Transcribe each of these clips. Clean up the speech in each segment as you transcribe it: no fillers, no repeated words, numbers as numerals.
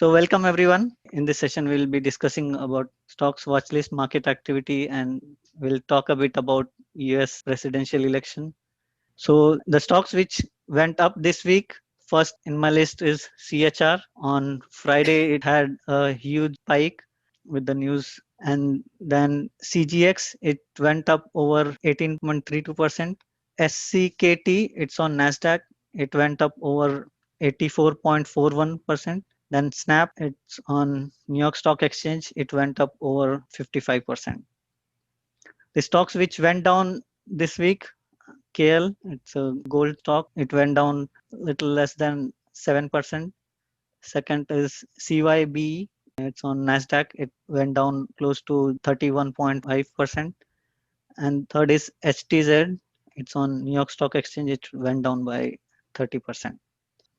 So welcome everyone. In this session, we'll be discussing about stocks watchlist market activity and we'll talk a bit about US presidential election. So the stocks which went up this week, first in my list is CHR. On Friday, it had a huge spike with the news. And then CGX, it went up over 18.32%. SCKT, it's on NASDAQ, it went up over 84.41%. Then Snap, it's on New York Stock Exchange, it went up over 55%. The stocks which went down this week, KL, it's a gold stock, it went down little less than 7%. Second is CYB, it's on NASDAQ, it went down close to 31.5%. And third is HTZ, it's on New York Stock Exchange, it went down by 30%.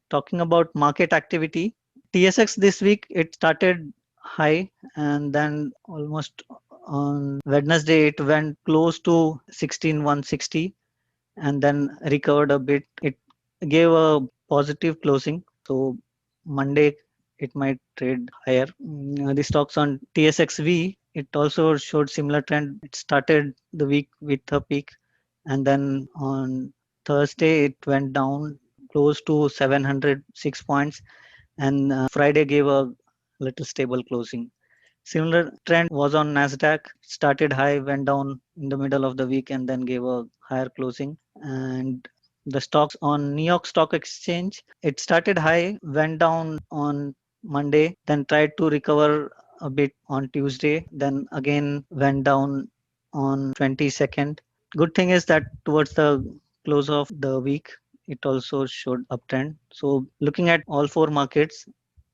Talking about market activity, TSX this week, it started high and then almost on Wednesday, it went close to 16,160 and then recovered a bit. It gave a positive closing. So Monday, it might trade higher. The stocks on TSXV, it also showed similar trend. It started the week with a peak and then on Thursday, it went down close to 706 points and Friday gave a little stable closing. Similar trend was on Nasdaq. Started high, went down in the middle of the week, and then gave a higher closing. And the stocks on New York Stock Exchange, it started high, went down on Monday, then tried to recover a bit on Tuesday, then again went down on 22nd. Good thing is that towards the close of the week, it also showed uptrend. So looking at all four markets,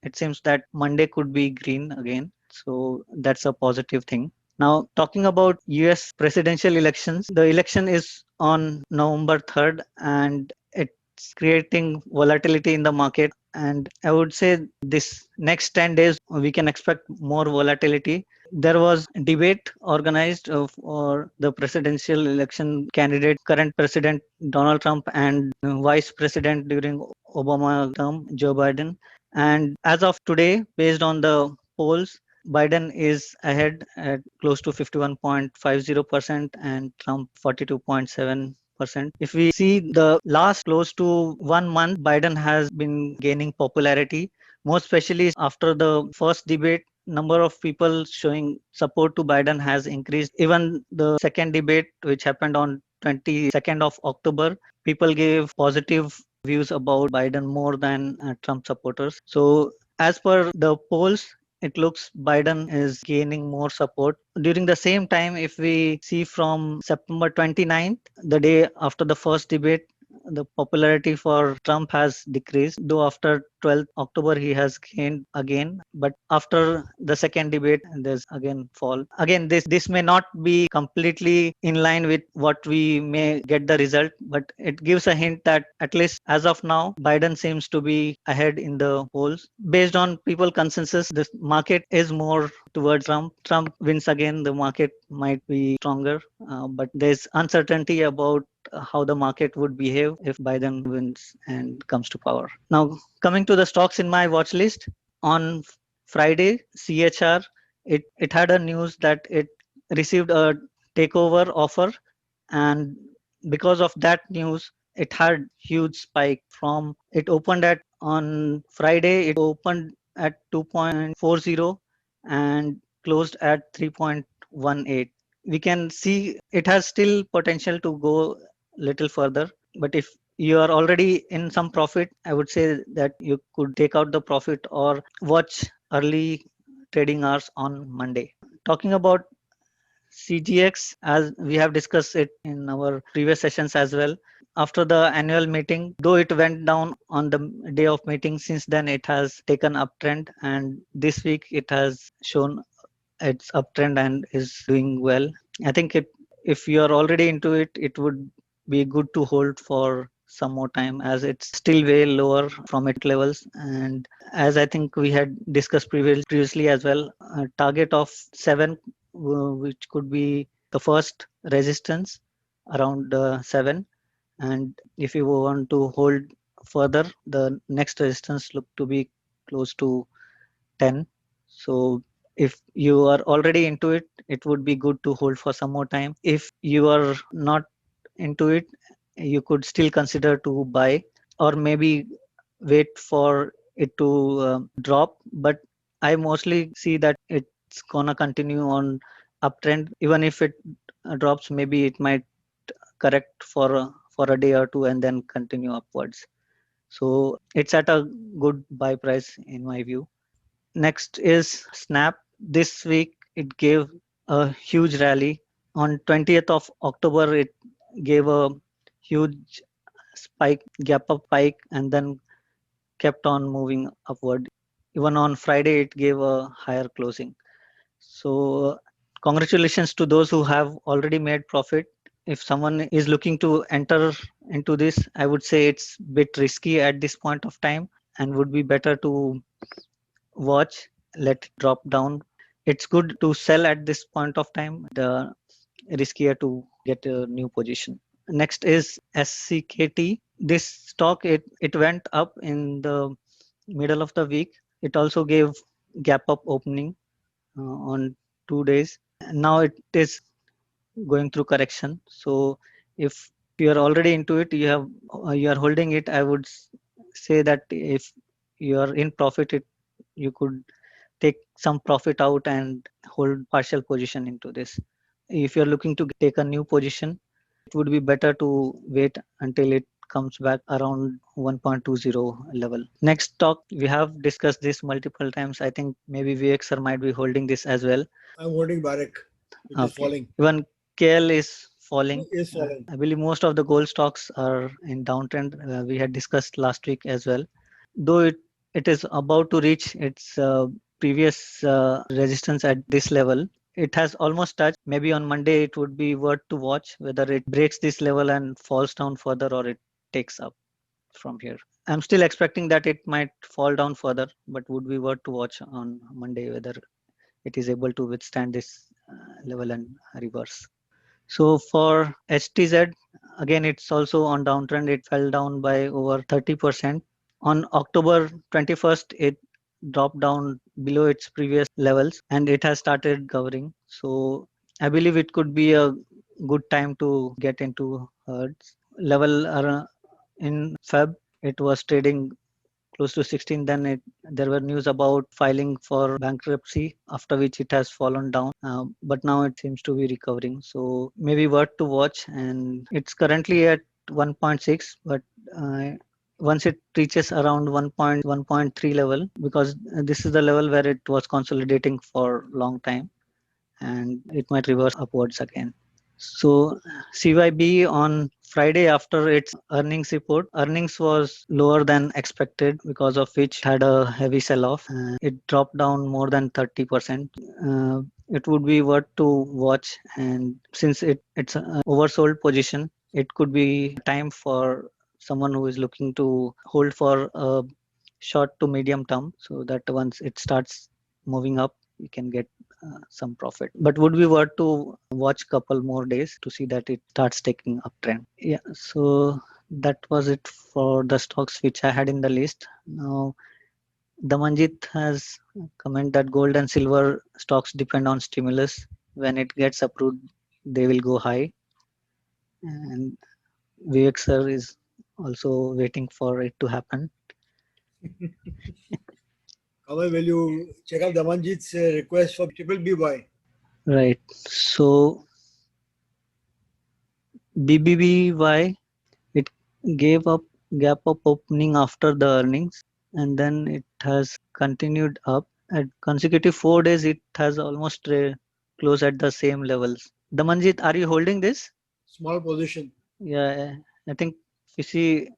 it seems that Monday could be green again. So that's a positive thing. Now, talking about US presidential elections, the election is on November 3rd and it's creating volatility in the market. And I would say this next 10 days, we can expect more volatility. There was debate organized for the presidential election candidate, current president Donald Trump and vice president during Obama term, Joe Biden. And as of today, based on the polls, Biden is ahead at close to 51.50% and Trump 42.7%. If we see the last close to 1 month, Biden has been gaining popularity, most especially after the first debate. Number of people showing support to Biden has increased. Even the second debate, which happened on 22nd of October, people gave positive views about Biden more than Trump supporters. So as per the polls, it looks Biden is gaining more support. During the same time, if we see from September 29th, the day after the first debate, the popularity for Trump has decreased, though after 12th October he has gained again. But after the second debate, there's again fall. Again, this may not be completely in line with what we may get the result, but it gives a hint that at least as of now, Biden seems to be ahead in the polls. Based on people consensus, the market is more towards Trump. Trump wins again, the market might be stronger, but there's uncertainty about how the market would behave if Biden wins and comes to power. Now, coming to the stocks in my watch list, on Friday, CHR, it had a news that it received a takeover offer, and because of that news, it had huge spike from it opened at on Friday, it opened at 2.40 and closed at 3.18. We can see it has still potential to go little further, but if you are already in some profit, I would say that you could take out the profit or watch early trading hours on Monday. Talking about CGX, as we have discussed it in our previous sessions as well, after the annual meeting, though it went down on the day of meeting, since then it has taken uptrend, and this week it has shown its uptrend and is doing well. I think if you are already into it, it would be good to hold for some more time as it's still way lower from its levels. And as I think we had discussed previously as well, a target of 7, which could be the first resistance around 7. And if you want to hold further, the next resistance look to be close to 10. So if you are already into it, it would be good to hold for some more time. If you are not into it, you could still consider to buy, or maybe wait for it to drop. But I mostly see that it's gonna continue on uptrend. Even if it drops, maybe it might correct for a day or two and then continue upwards. So it's at a good buy price in my view. Next is Snap. This week it gave a huge rally. On 20th of October, it gave a huge spike, gap up spike, and then kept on moving upward. Even on Friday, it gave a higher closing. So congratulations to those who have already made profit. If someone is looking to enter into this, I would say it's a bit risky at this point of time and would be better to watch, let it drop down. It's good to sell at this point of time, the riskier to get a new position. Next is SCKT. This stock, it went up in the middle of the week. It also gave gap up opening on 2 days. Now it is going through correction. So if you are already into it, you are holding it, I would say that if you are in profit, you could take some profit out and hold partial position into this. If you're looking to take a new position, it would be better to wait until it comes back around 1.20 level. Next stock, we have discussed this multiple times. I think maybe VXR might be holding this as well. I'm holding Barrick, which is falling. Even KL is falling. Is falling. I believe most of the gold stocks are in downtrend. We had discussed last week as well. Though it is about to reach its previous resistance at this level. It has almost touched. Maybe on Monday it would be worth to watch whether it breaks this level and falls down further, or it takes up from here. I'm still expecting that it might fall down further, but would be worth to watch on Monday whether it is able to withstand this level and reverse. So for HTZ, again, it's also on downtrend. It fell down by over 30%. On October 21st, it dropped down below its previous levels and it has started covering. So I believe it could be a good time to get into herds. Level in Feb, it was trading close to 16. Then there were news about filing for bankruptcy, after which it has fallen down. But now it seems to be recovering. So maybe worth to watch. And it's currently at 1.6, but once it reaches around 1.1.3 level, because this is the level where it was consolidating for long time, and it might reverse upwards again. So CYB on Friday, after its earnings report, earnings was lower than expected, because of which had a heavy sell-off. It dropped down more than 30%. It would be worth to watch, and since it's an oversold position, it could be time for someone who is looking to hold for a short to medium term, so that once it starts moving up, you can get some profit. But would be worth to watch couple more days to see that it starts taking uptrend. Yeah, so that was it for the stocks which I had in the list. Now Damanjit has commented that gold and silver stocks depend on stimulus. When it gets approved, they will go high. And VXR is also waiting for it to happen. Kamal, will you check out Damanjit's request for triple BY? Right. So BBBY, it gave up gap up opening after the earnings, and then it has continued up. At consecutive 4 days, it has almost closed at the same levels. Damanjit, are you holding this? Small position. Yeah, I think if you see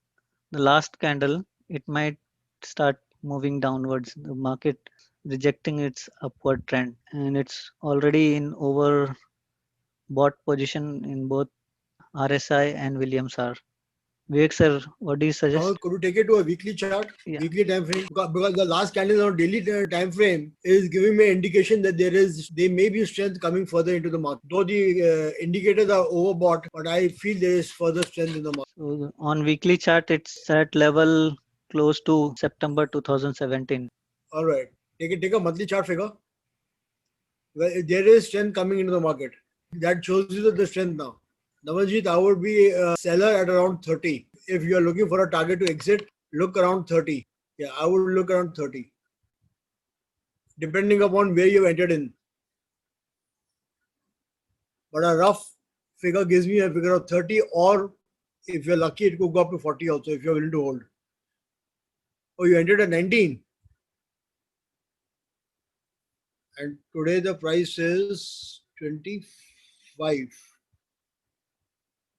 the last candle, it might start moving downwards. The market rejecting its upward trend, and it's already in overbought position in both RSI and Williams R. Vivek sir, what do you suggest? Kamal, could you take it to a weekly chart, weekly time frame? Because the last candle on daily time frame is giving me indication that there may be strength coming further into the market. Though the indicators are overbought, but I feel there is further strength in the market. So on weekly chart, it's at level close to September 2017. All right. Take a monthly chart figure. Well, there is strength coming into the market. That shows you the strength now. Namanjit, I would be a seller at around 30. If you are looking for a target to exit, look around 30. Yeah, I would look around 30. Depending upon where you entered in. But a rough figure gives me a figure of 30, or if you're lucky, it could go up to 40 also if you're willing to hold. Oh, you entered at 19. And today the price is 25.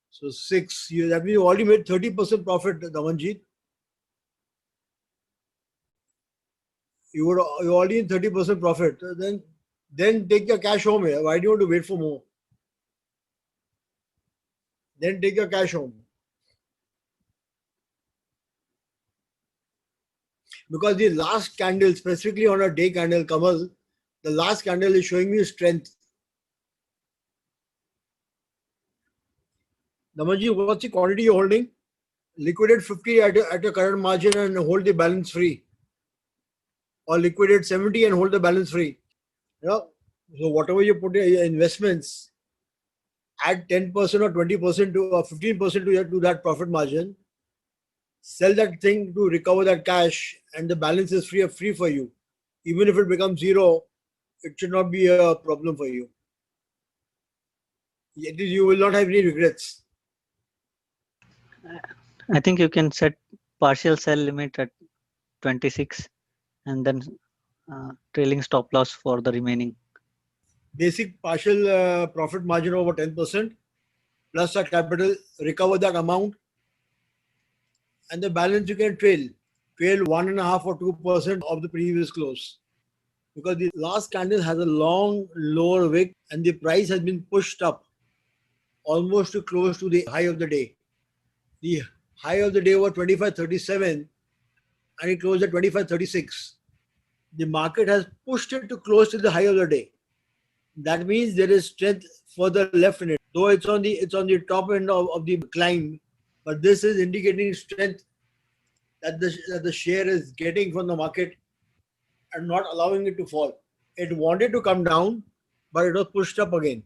So 6. That means you already made 30% profit, Damanjit. You already in 30% profit. Then take your cash home here. Why do you want to wait for more? Then take your cash home. Because the last candle, specifically on a day candle, Kamal, the last candle is showing me strength. Namaji, what's the quantity you're holding? Liquidate 50 at your current margin and hold the balance free. Or liquidate 70 and hold the balance free. You know, so whatever you put in your investments, add 10% or 20% to or 15% to that profit margin. Sell that thing to recover that cash, and the balance is free for you. Even if it becomes zero, it should not be a problem for you. You will not have any regrets. I think you can set partial sell limit at 26 and then trailing stop loss for the remaining. Basic partial profit margin over 10% plus a capital, recover that amount, and the balance you can trail 1.5 or 2% of the previous close. Because the last candle has a long lower wick and the price has been pushed up almost to close to the high of the day. The high of the day was 25.37 and it closed at 25.36. The market has pushed it to close to the high of the day. That means there is strength further left in it. Though it's on the top end of the climb, but this is indicating strength that the share is getting from the market and not allowing it to fall. It wanted to come down, but it was pushed up again.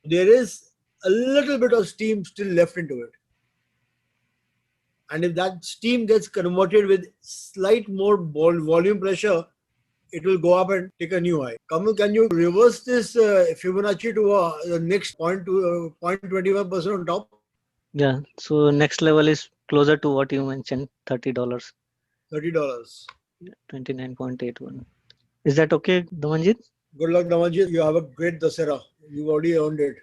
There is a little bit of steam still left into it. And if that steam gets converted with slight more volume pressure, it will go up and take a new high. Kamal, can you reverse this Fibonacci to the next 0.25% on top? Yeah, so next level is closer to what you mentioned, $30. $30. 29.81. Is that okay, Damanjit? Good luck, Damanjit. You have a great Dasera. You already earned it.